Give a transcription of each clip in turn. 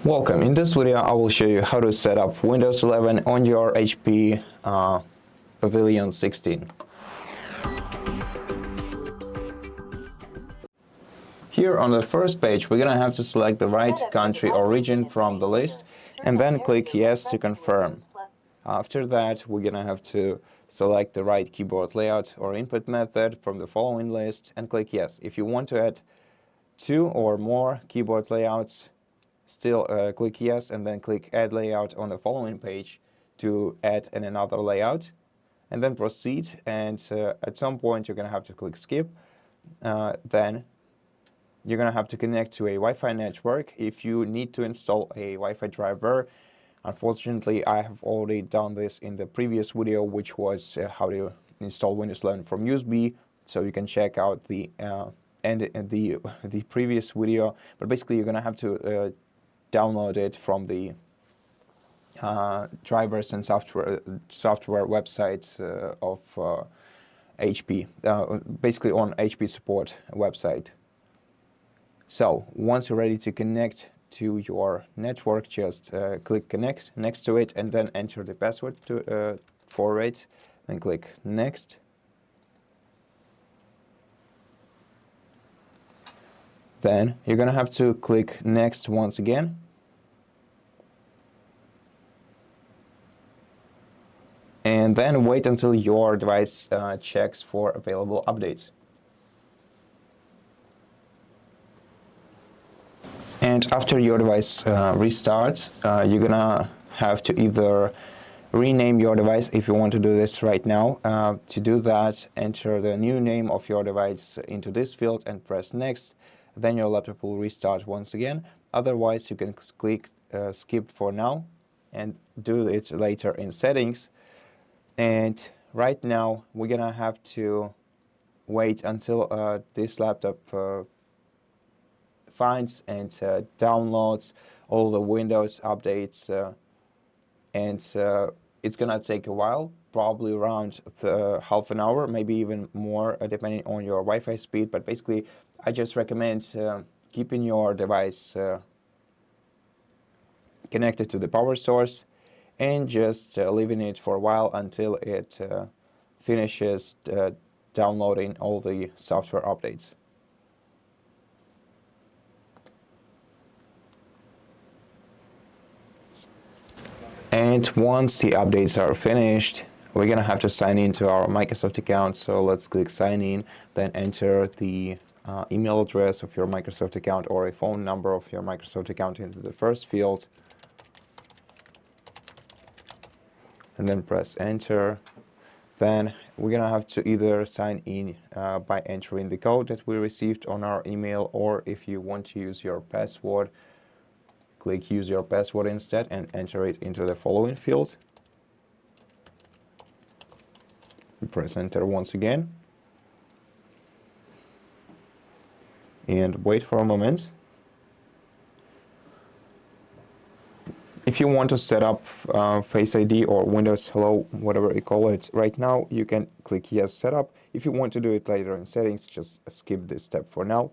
Welcome. In this video, I will show you how to set up Windows 11 on your HP Pavilion 16. Here on the first page, we're going to have to select the right country or region from the list and then click Yes to confirm. After that, we're going to have to select the right keyboard layout or input method from the following list and click Yes. If you want to add 2 or more keyboard layouts, still click Yes and then click Add Layout on the following page to add another layout, and then proceed. And at some point you're going to have to click Skip. Then you're going to have to connect to a Wi-Fi network. If you need to install a Wi-Fi driver, unfortunately I have already done this in the previous video, which was how to install Windows 11 from USB, so you can check out the previous video. But basically you're going to have to download it from the drivers and software website of HP, basically on HP support website. So once you're ready to connect to your network, just click Connect next to it and then enter the password for it, then click Next. Then you're going to have to click Next once again. And then wait until your device checks for available updates. And after your device restarts, you're gonna have to either rename your device if you want to do this right now. To do that, enter the new name of your device into this field and press Next. Then your laptop will restart once again. Otherwise, you can click Skip for now and do it later in Settings. And right now, we're gonna have to wait until this laptop finds and downloads all the Windows updates, and it's gonna take a while, probably around half an hour, maybe even more, depending on your Wi-Fi speed. But basically, I just recommend keeping your device connected to the power source and just leaving it for a while until it finishes downloading all the software updates. And once the updates are finished, we're going to have to sign into our Microsoft account. So let's click Sign In, then enter the email address of your Microsoft account or a phone number of your Microsoft account into the first field. And then press Enter. Then we're going to have to either sign in by entering the code that we received on our email, or if you want to use your password, click Use Your Password instead and enter it into the following field. Press Enter once again. And wait for a moment. If you want to set up Face ID or Windows Hello, whatever you call it, right now, you can click Yes Setup. If you want to do it later in Settings, just skip this step for now.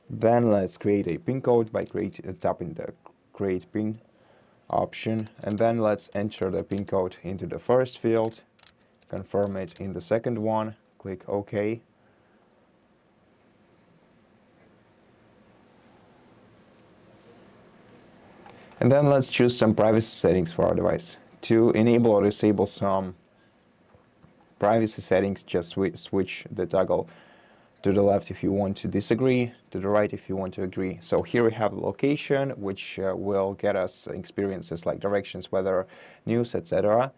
Then let's create a PIN code by tapping the Create PIN option. And then let's enter the PIN code into the first field, confirm it in the second one, click OK. And then let's choose some privacy settings for our device. To enable or disable some privacy settings, just switch the toggle to the left if you want to disagree, to the right if you want to agree. So here we have location, which will get us experiences like directions, weather, news, etc.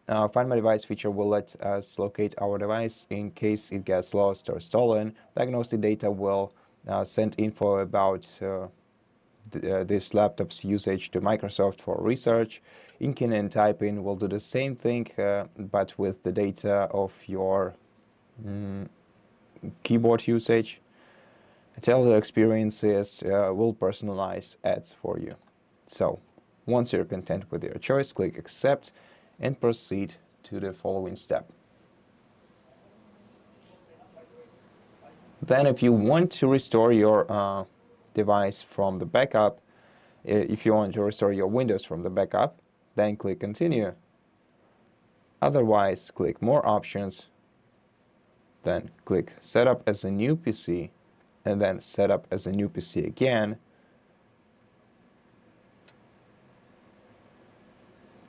Find My Device feature will let us locate our device in case it gets lost or stolen. Diagnostic data will send info about this laptop's usage to Microsoft for research. Inking and typing will do the same thing, but with the data of your keyboard usage. Telltale Experiences will personalize ads for you. So once you're content with your choice, click Accept and proceed to the following step. Then if you want to restore your device from the backup, if you want to restore your Windows from the backup, then click Continue. Otherwise, click More Options, then click Setup as a new PC, and then Setup as a new PC again.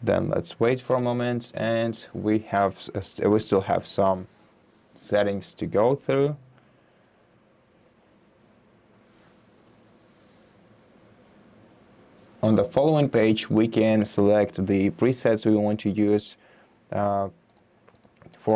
Then let's wait for a moment, and we still have some settings to go through. On the following page, we can select the presets we want to use for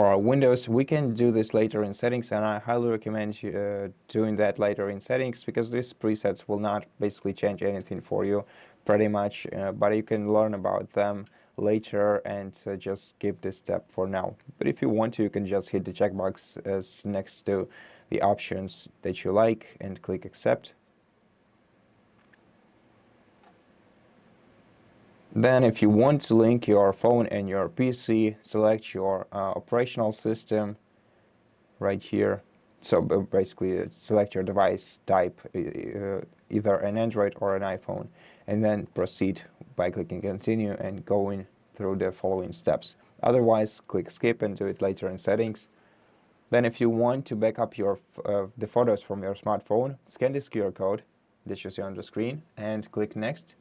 our Windows. We can do this later in settings, and I highly recommend you, doing that later in settings, because these presets will not basically change anything for you pretty much, but you can learn about them later and just skip this step for now. But if you want to, you can just hit the checkbox as next to the options that you like and click Accept. Then if you want to link your phone and your PC, select your operational system right here. So basically select your device type, either an Android or an iPhone, and then proceed by clicking Continue and going through the following steps. Otherwise, click Skip and do it later in settings. Then if you want to back up the photos from your smartphone, scan this QR code that you see on the screen and click Next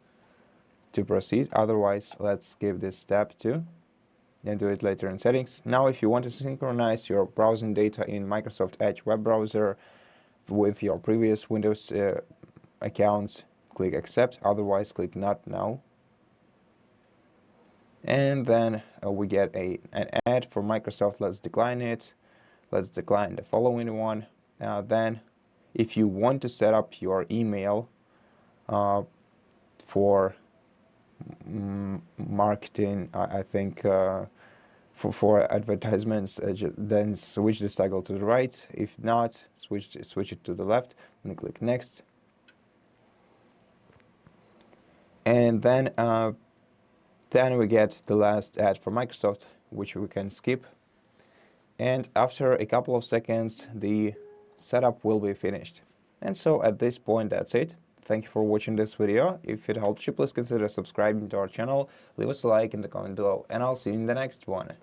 to proceed. Otherwise, let's skip this step too and do it later in settings. Now, if you want to synchronize your browsing data in Microsoft Edge web browser with your previous Windows accounts, click Accept. Otherwise, click Not Now. And then we get an ad for Microsoft. Let's decline it. Let's decline the following one. Then, if you want to set up your email for marketing, I think for advertisements, then switch this toggle to the right. If not, switch it to the left and click Next. And then we get the last ad for Microsoft, which we can skip. And after a couple of seconds, the setup will be finished. And so at this point, that's it. Thank you for watching this video. If it helped you, please consider subscribing to our channel, leave us a like in the comment below, and I'll see you in the next one.